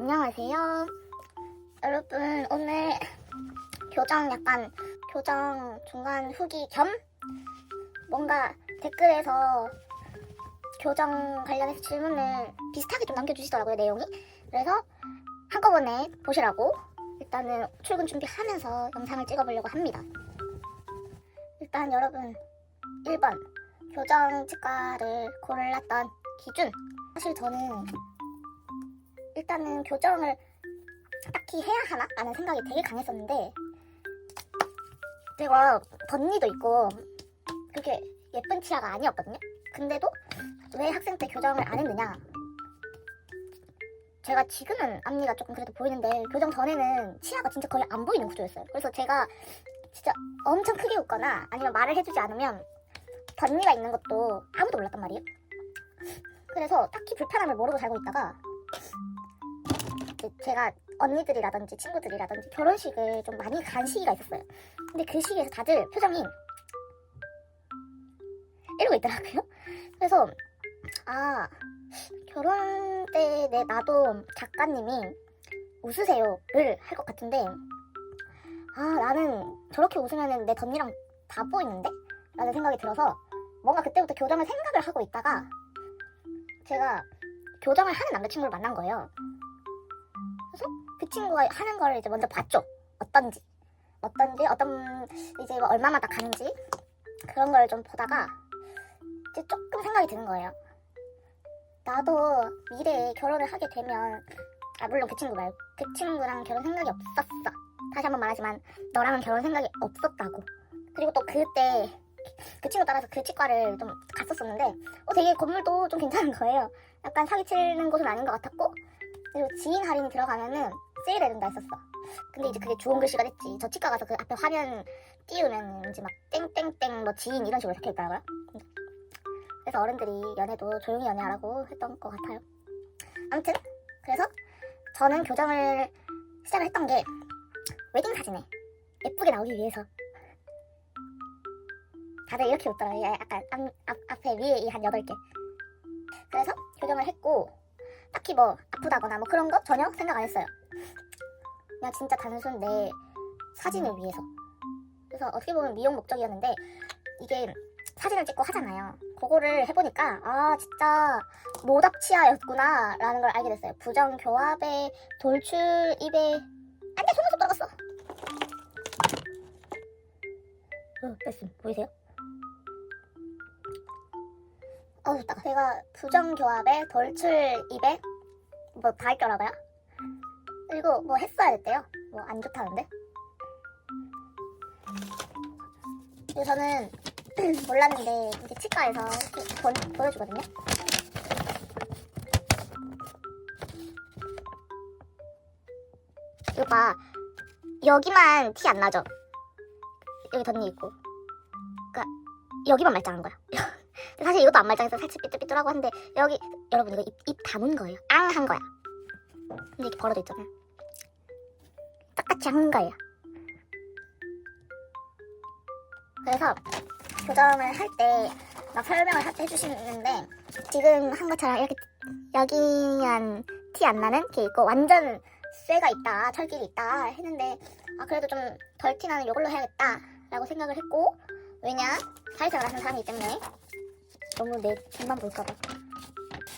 안녕하세요. 여러분, 오늘 교정 중간 후기 겸 뭔가 댓글에서 교정 관련해서 질문을 비슷하게 좀 남겨주시더라고요, 내용이. 그래서 한꺼번에 보시라고 일단은 출근 준비하면서 영상을 찍어보려고 합니다. 일단 여러분, 1번 교정 치과를 골랐던 기준. 사실 저는 일단은 교정을 딱히 해야 하나? 라는 생각이 되게 강했었는데, 제가 덧니도 있고 그렇게 예쁜 치아가 아니었거든요. 근데도 왜 학생 때 교정을 안 했느냐, 제가 지금은 앞니가 조금 그래도 보이는데 교정 전에는 치아가 진짜 거의 안 보이는 구조였어요. 그래서 제가 진짜 엄청 크게 웃거나 아니면 말을 해주지 않으면 덧니가 있는 것도 아무도 몰랐단 말이에요. 그래서 딱히 불편함을 모르고 살고 있다가 제가 언니들이라든지 친구들이라든지 결혼식을 좀 많이 간 시기가 있었어요. 근데 그 시기에서 다들 표정이 이러고 있더라고요. 그래서 결혼 때 나도 작가님이 웃으세요를 할 것 같은데, 나는 저렇게 웃으면 내 덧니랑 다 보이는데? 라는 생각이 들어서 뭔가 그때부터 교정을 생각을 하고 있다가 제가 교정을 하는 남자친구를 만난 거예요. 그래서 그 친구가 하는 걸 이제 먼저 봤죠. 어떤지 이제 뭐 얼마마다 가는지 그런 걸 좀 보다가 이제 조금 생각이 드는 거예요. 나도 미래에 결혼을 하게 되면, 물론 그 친구 말고 그 친구랑 결혼 생각이 없었어. 다시 한번 말하지만 너랑은 결혼 생각이 없었다고. 그리고 또 그때 그 친구 따라서 그 치과를 좀 갔었었는데 되게 건물도 좀 괜찮은 거예요. 약간 사기치는 곳은 아닌 것 같았고, 그리고 지인 할인이 들어가면은 세일해준다 했었어. 근데 이제 그게 주홍 글씨가 됐지. 저 치과 가서 그 앞에 화면 띄우면 이제 막 땡땡땡 뭐 지인 이런 식으로 적혀있더라고요. 그래서 어른들이 연애도 조용히 연애하라고 했던 것 같아요. 아무튼 그래서 저는 교정을 시작을 했던 게 웨딩 사진에 예쁘게 나오기 위해서. 다들 이렇게 웃더라고요. 약간 앞에 위에 이 한 8개. 그래서 교정을 했고, 딱히 뭐 아프다거나 뭐 그런 거 전혀 생각 안 했어요. 그냥 진짜 단순 내 사진을 위해서. 그래서 어떻게 보면 미용 목적이었는데, 이게 사진을 찍고 하잖아요. 그거를 해보니까 진짜 모닥치아였구나 라는 걸 알게 됐어요. 부정교합에 돌출입에 안돼, 속눈썹 떨어졌어. 됐음. 보이세요? 좋다. 제가 부정교합에 돌출입에 뭐 다 있더라고요. 그리고 뭐 했어야 됐대요. 뭐 안 좋다는데. 그리고 저는 몰랐는데 이제 치과에서 이렇게 보여주거든요. 이거 봐. 여기만 티 안 나죠? 여기 덧니 있고. 그러니까 여기만 말짱한 거야. 사실 이것도 안 말짱해서 살짝 삐뚤삐뚤하고 한데, 여기 여러분 이거 입 담은 거예요. 한 거야. 근데 이렇게 벌어져 있잖아요. 딱딱히 한 거예요. 그래서 교정을 할 때 막 설명을 해주시는데, 지금 한 것처럼 이렇게 여기만 티 안 나는 게 있고 완전 쇠가 있다, 철길이 있다 했는데, 그래도 좀 덜 티 나는 이걸로 해야겠다 라고 생각을 했고, 왜냐? 사회생활 하는 사람이기 때문에. 너무 내 입만 볼까봐.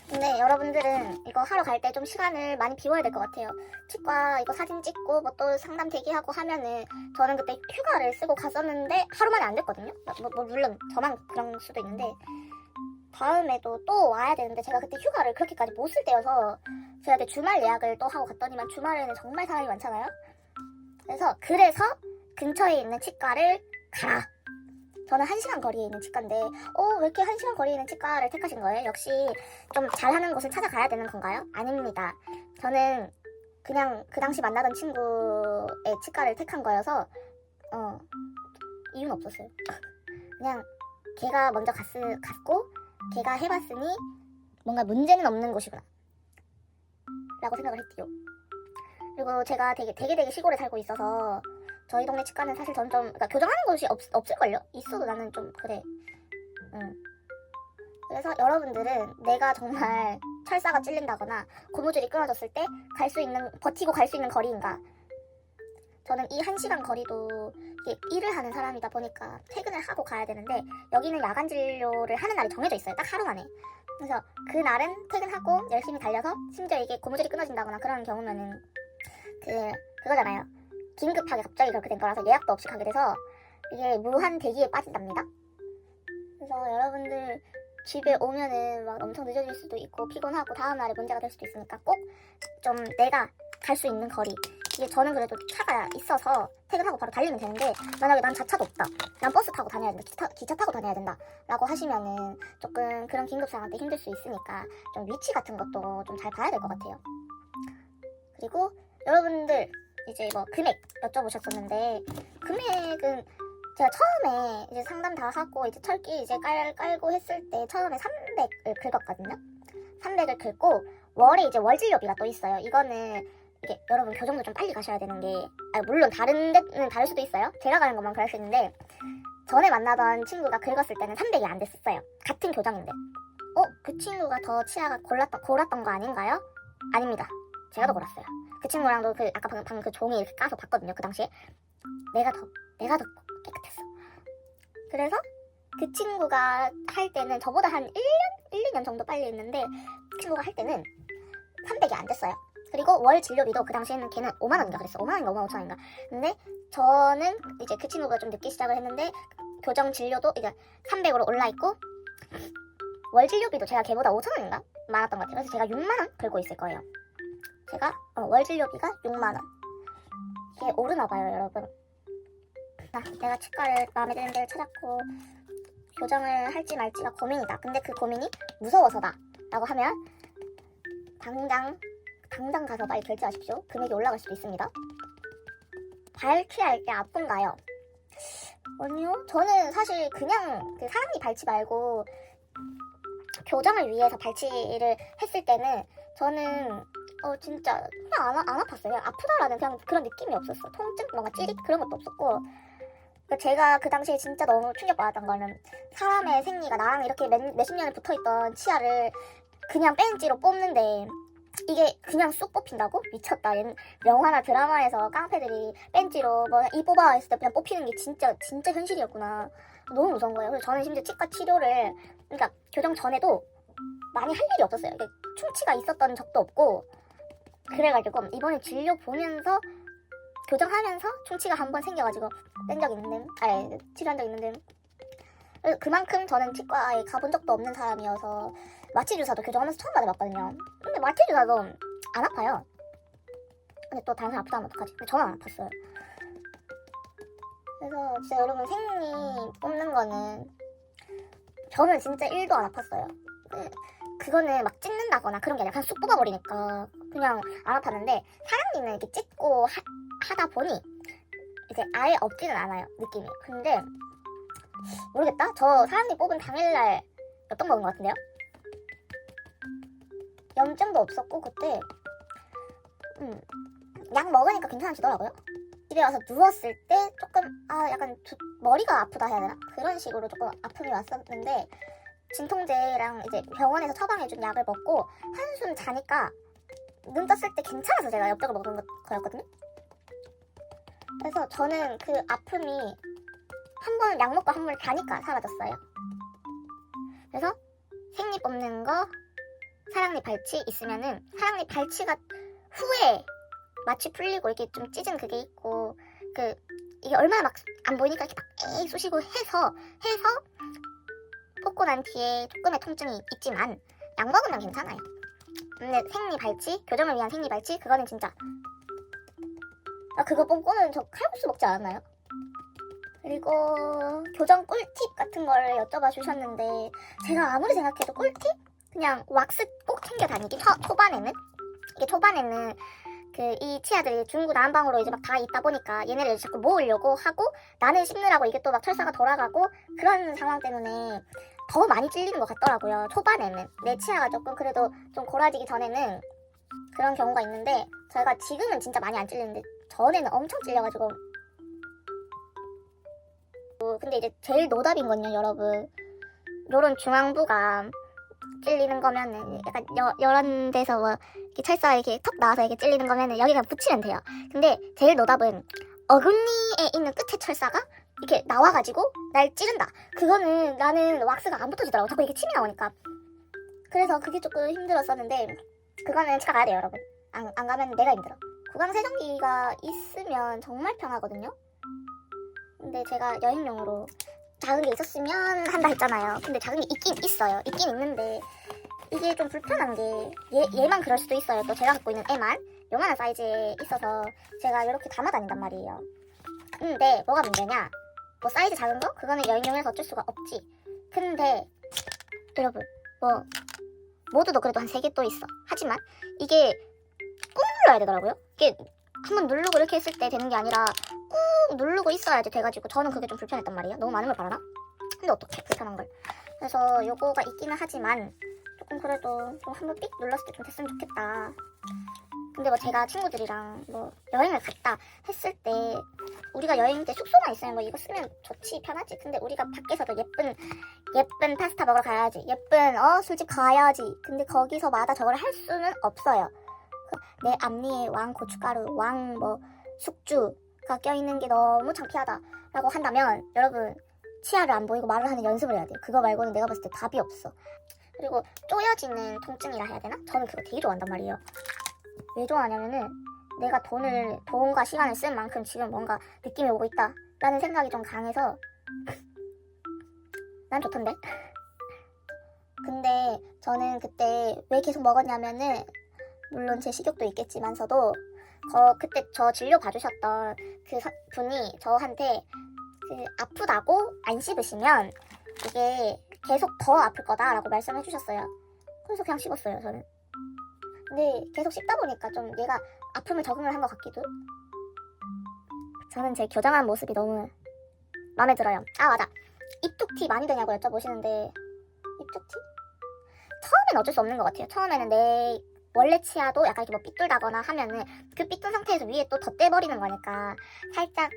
근데 여러분들은 이거 하러 갈 때 좀 시간을 많이 비워야 될 것 같아요. 치과 이거 사진 찍고 뭐 또 상담 대기하고 하면은, 저는 그때 휴가를 쓰고 갔었는데 하루 만에 안 됐거든요. 뭐 물론 저만 그런 수도 있는데, 다음에도 또 와야 되는데 제가 그때 휴가를 그렇게까지 못 쓸 때여서 제가 그때 주말 예약을 또 하고 갔더니만 주말에는 정말 사람이 많잖아요. 그래서 근처에 있는 치과를 가라. 저는 1시간 거리에 있는 치과인데 왜 이렇게 1시간 거리에 있는 치과를 택하신 거예요? 역시 좀 잘하는 곳을 찾아가야 되는 건가요? 아닙니다. 저는 그냥 그 당시 만나던 친구의 치과를 택한 거여서 이유는 없었어요. 그냥 걔가 먼저 갔고 걔가 해봤으니 뭔가 문제는 없는 곳이구나 라고 생각을 했디요. 그리고 제가 되게 시골에 살고 있어서 저희 동네 치과는 사실 전 좀, 그러니까 교정하는 곳이 없을걸요? 있어도 나는 좀 그래. 그래서 여러분들은 내가 정말 철사가 찔린다거나 고무줄이 끊어졌을 때 버티고 갈 수 있는 거리인가. 저는 이 1시간 거리도 이게 일을 하는 사람이다 보니까 퇴근을 하고 가야 되는데 여기는 야간 진료를 하는 날이 정해져 있어요. 딱 하루 만에. 그래서 그날은 퇴근하고 열심히 달려서 심지어 이게 고무줄이 끊어진다거나 그런 경우면은 그거잖아요. 긴급하게 갑자기 그렇게 된 거라서 예약도 없이 가게 돼서 이게 무한 대기에 빠진답니다. 그래서 여러분들 집에 오면은 막 엄청 늦어질 수도 있고 피곤하고 다음날에 문제가 될 수도 있으니까 꼭 좀 내가 갈 수 있는 거리, 이게 저는 그래도 차가 있어서 퇴근하고 바로 달리면 되는데 만약에 난 자차도 없다, 난 버스 타고 다녀야 된다, 기차 타고 다녀야 된다 라고 하시면은 조금 그런 긴급 상황 때 힘들 수 있으니까 좀 위치 같은 것도 좀 잘 봐야 될 것 같아요. 그리고 여러분들 이제 뭐 금액 여쭤보셨었는데, 금액은 제가 처음에 이제 상담 다 하고 이제 철기 이제 깔고 했을 때 처음에 300을 긁었거든요. 300을 긁고 월에 이제 월진료비가 또 있어요. 이거는 이게 여러분 교정도 좀 빨리 가셔야 되는 게, 물론 다른 데는 다를 수도 있어요. 제가 가는 것만 그럴 수 있는데 전에 만나던 친구가 긁었을 때는 300이 안 됐었어요. 같은 교정인데. 그 친구가 더 치아가 골았던 거 아닌가요? 아닙니다. 제가 더 골았어요. 그 친구랑도 아까 방금 그 종이 이렇게 까서 봤거든요. 그 당시에 내가 더 깨끗했어. 그래서 그 친구가 할 때는 저보다 한 1, 2년 정도 빨리 했는데 그 친구가 할 때는 300이 안 됐어요. 그리고 월 진료비도 그 당시에는 걔는 5만 원인가 그랬어. 5만 원인가 5만 5천 원인가. 근데 저는 이제 그 친구가 좀 늦게 시작을 했는데 교정 진료도 이제 300으로 올라 있고 월 진료비도 제가 걔보다 5천 원인가 많았던 것 같아요. 그래서 제가 6만 원 긁고 있을 거예요. 제가 월 진료비가 6만 원. 이게 오르나 봐요, 여러분. 내가 치과를 마음에 드는 데를 찾았고 교정을 할지 말지가 고민이다. 근데 그 고민이 무서워서다 라고 하면 당장 가서 빨리 결제하십시오. 금액이 올라갈 수도 있습니다. 발치할 때 아픈가요? 아니요. 저는 사실 그냥 그 사랑니 발치 말고 교정을 위해서 발치를 했을 때는 저는 진짜 그냥 안 아팠어요. 아프다라는 그냥 그런 느낌이 없었어. 통증, 뭔가 찌릿 그런 것도 없었고. 그러니까 제가 그 당시에 진짜 너무 충격받았던 거는 사람의 생리가 나랑 이렇게 몇십 년을 붙어있던 치아를 그냥 뺀지로 뽑는데 이게 그냥 쑥 뽑힌다고? 미쳤다. 영화나 드라마에서 깡패들이 뺀지로 이 뽑아 했을 때 그냥 뽑히는 게 진짜 현실이었구나. 너무 무서운 거예요. 그래서 저는 심지어 치과 치료를, 그러니까 교정 전에도 많이 할 일이 없었어요. 충치가 있었던 적도 없고, 그래가지고 이번에 진료 보면서 교정하면서 충치가 한 번 생겨가지고 뺀 적 있는데, 치료한 적 있는데, 그만큼 저는 치과에 가본 적도 없는 사람이어서 마취 주사도 교정하면서 처음 받아봤거든요. 근데 마취 주사도 안 아파요. 근데 또 다른 사람 아프다면 어떡하지? 근데 저는 안 아팠어요. 그래서 진짜 여러분 생리 뽑는 거는 저는 진짜 1도 안 아팠어요. 그거는 막 찢는다거나 그런 게 아니라 그냥 쑥 뽑아버리니까 그냥 안 아팠는데, 사랑니는 이렇게 찢고 하다 보니 이제 아예 없지는 않아요, 느낌이. 근데 모르겠다. 저 사랑니 뽑은 당일날 였던 것 같은데요? 염증도 없었고 그때 약 먹으니까 괜찮아지더라고요. 집에 와서 누웠을 때 조금 약간 머리가 아프다 해야 되나? 그런 식으로 조금 아픔이 왔었는데 진통제랑 이제 병원에서 처방해준 약을 먹고 한숨 자니까 눈 떴을 때 괜찮아서 제가 엽떡을 먹은 거였거든요. 그래서 저는 그 아픔이 한 번 약 먹고 한 번 자니까 사라졌어요. 그래서 생리 뽑는 거, 사랑니 발치 있으면은 사랑니 발치가 후에 마취 풀리고 이게 좀 찢은 그게 있고 이게 얼마나 막 안 보이니까 이렇게 막 쑤시고 해서 뽑고 난 뒤에 조금의 통증이 있지만 약 먹으면 괜찮아요. 근데 생리 발치, 교정을 위한 생리 발치, 그거는 진짜 그거 뽑고는 저 칼국수 먹지 않았나요? 그리고 교정 꿀팁 같은 걸 여쭤봐 주셨는데 제가 아무리 생각해도 꿀팁? 그냥 왁스 꼭 챙겨 다니기. 초반에는 이 치아들이 중구난방으로 이제 막 다 있다 보니까 얘네를 자꾸 모으려고 하고 나는 씹느라고 이게 또 막 철사가 돌아가고 그런 상황 때문에 더 많이 찔리는 것 같더라고요. 초반에는 내 치아가 조금 그래도 좀 골아지기 전에는 그런 경우가 있는데 저희가 지금은 진짜 많이 안 찔리는데 전에는 엄청 찔려가지고. 근데 이제 제일 노답인 건요, 여러분, 요런 중앙부가 찔리는 거면은 약간 여러 데서 뭐 이렇게 철사가 이렇게 턱 나와서 이렇게 찔리는 거면은 여기가 붙이면 돼요. 근데 제일 노답은 어금니에 있는 끝에 철사가 이렇게 나와가지고 날 찌른다. 그거는 나는 왁스가 안 붙어지더라고. 자꾸 이렇게 침이 나오니까. 그래서 그게 조금 힘들었었는데 그거는 치과 가야 돼요, 여러분. 안 가면 내가 힘들어. 구강 세정기가 있으면 정말 편하거든요. 근데 제가 여행용으로 작은 게 있었으면 한다 했잖아요. 근데 작은 게 있긴 있어요. 있긴 있는데 이게 좀 불편한 게 얘만 그럴 수도 있어요. 또 제가 갖고 있는 애만 요만한 사이즈에 있어서 제가 이렇게 담아 다닌단 말이에요. 근데 뭐가 문제냐? 뭐 사이즈 작은 거? 그거는 여행용이라서 어쩔 수가 없지. 근데 여러분 뭐 모두도 그래도 한 3개 또 있어. 하지만 이게 꾹 눌러야 되더라고요. 이게 한번 누르고 이렇게 했을 때 되는 게 아니라 꾹 누르고 있어야지 돼가지고 저는 그게 좀 불편했단 말이에요. 너무 많은 걸 바르나? 근데 어떡해, 불편한 걸. 그래서 요거가 있기는 하지만 조금 그래도 좀 한번 삑 눌렀을 때 좀 됐으면 좋겠다. 근데 뭐 제가 친구들이랑 뭐 여행을 갔다 했을 때 우리가 여행 때 숙소만 있으면 뭐 이거 쓰면 좋지, 편하지. 근데 우리가 밖에서도 예쁜 파스타 먹으러 가야지, 예쁜 술집 가야지. 근데 거기서마다 저걸 할 수는 없어요. 내 앞니에 왕 고춧가루, 왕 뭐 숙주가 껴있는 게 너무 창피하다라고 한다면 여러분 치아를 안 보이고 말을 하는 연습을 해야 돼요. 그거 말고는 내가 봤을 때 답이 없어. 그리고 쪼여지는 통증이라 해야 되나? 저는 그거 되게 좋아한단 말이에요. 왜 좋아하냐면은 내가 돈과 시간을 쓴 만큼 지금 뭔가 느낌이 오고 있다 라는 생각이 좀 강해서 난 좋던데? 근데 저는 그때 왜 계속 먹었냐면은 물론 제 식욕도 있겠지만서도 그때 저 진료 봐주셨던 그 분이 저한테 그 아프다고 안 씹으시면 이게 계속 더 아플 거다라고 말씀해 주셨어요. 그래서 그냥 씹었어요, 저는. 근데 계속 씹다 보니까 좀 얘가 아픔을 적응을 한 것 같기도. 저는 제 교정한 모습이 너무 마음에 들어요. 아 맞아, 입툭티 많이 되냐고 여쭤보시는데 입툭티? 처음엔 어쩔 수 없는 것 같아요. 처음에는 내 원래 치아도 약간 이렇게 뭐 삐뚤다거나 하면은 그 삐뚤 상태에서 위에 또 덧대버리는 거니까 살짝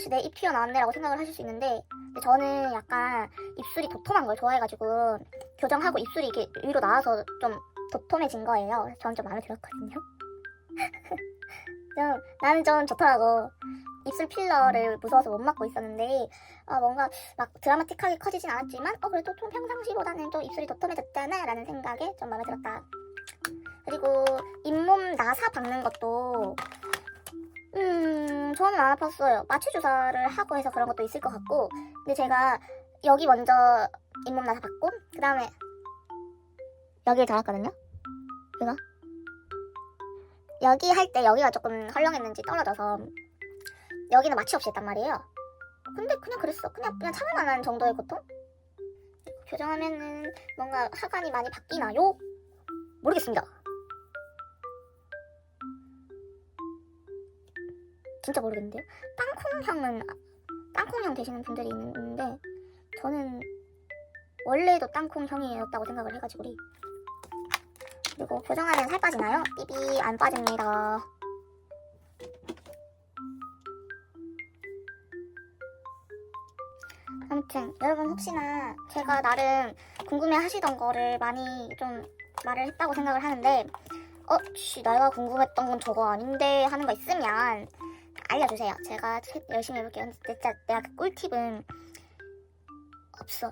내 입 튀어나왔네 라고 생각을 하실 수 있는데, 근데 저는 약간 입술이 도톰한 걸 좋아해가지고 교정하고 입술이 이렇게 위로 나와서 좀 도톰해진 거예요. 저는 좀 마음에 들었거든요. 나는 좀 좋더라고. 입술 필러를 무서워서 못 맞고 있었는데 뭔가 막 드라마틱하게 커지진 않았지만 그래도 좀 평상시보다는 좀 입술이 도톰해졌잖아 라는 생각에 좀 마음에 들었다. 그리고 잇몸 나사 박는 것도 저는 안 아팠어요. 마취 주사를 하고 해서 그런 것도 있을 것 같고, 근데 제가 여기 먼저 잇몸 나사 받고 그 다음에 여기를 달았거든요. 이거 여기 할 때 여기가 조금 헐렁했는지 떨어져서 여기는 마취 없이 했단 말이에요. 근데 그냥 그랬어. 그냥 참을 만한 정도의 고통? 교정하면은 뭔가 하관이 많이 바뀌나요? 모르겠습니다. 진짜 모르겠는데요. 땅콩형 되시는 분들이 있는데 저는 원래도 땅콩형이었다고 생각을 해가지고. 그리고 교정하면 살 빠지나요? 삐비 안 빠집니다. 아무튼 여러분 혹시나 제가 나름 궁금해 하시던 거를 많이 좀 말을 했다고 생각을 하는데 내가 궁금했던 건 저거 아닌데 하는 거 있으면 알려주세요. 제가 열심히 해볼게요. 진짜 내가 그 꿀팁은 없어.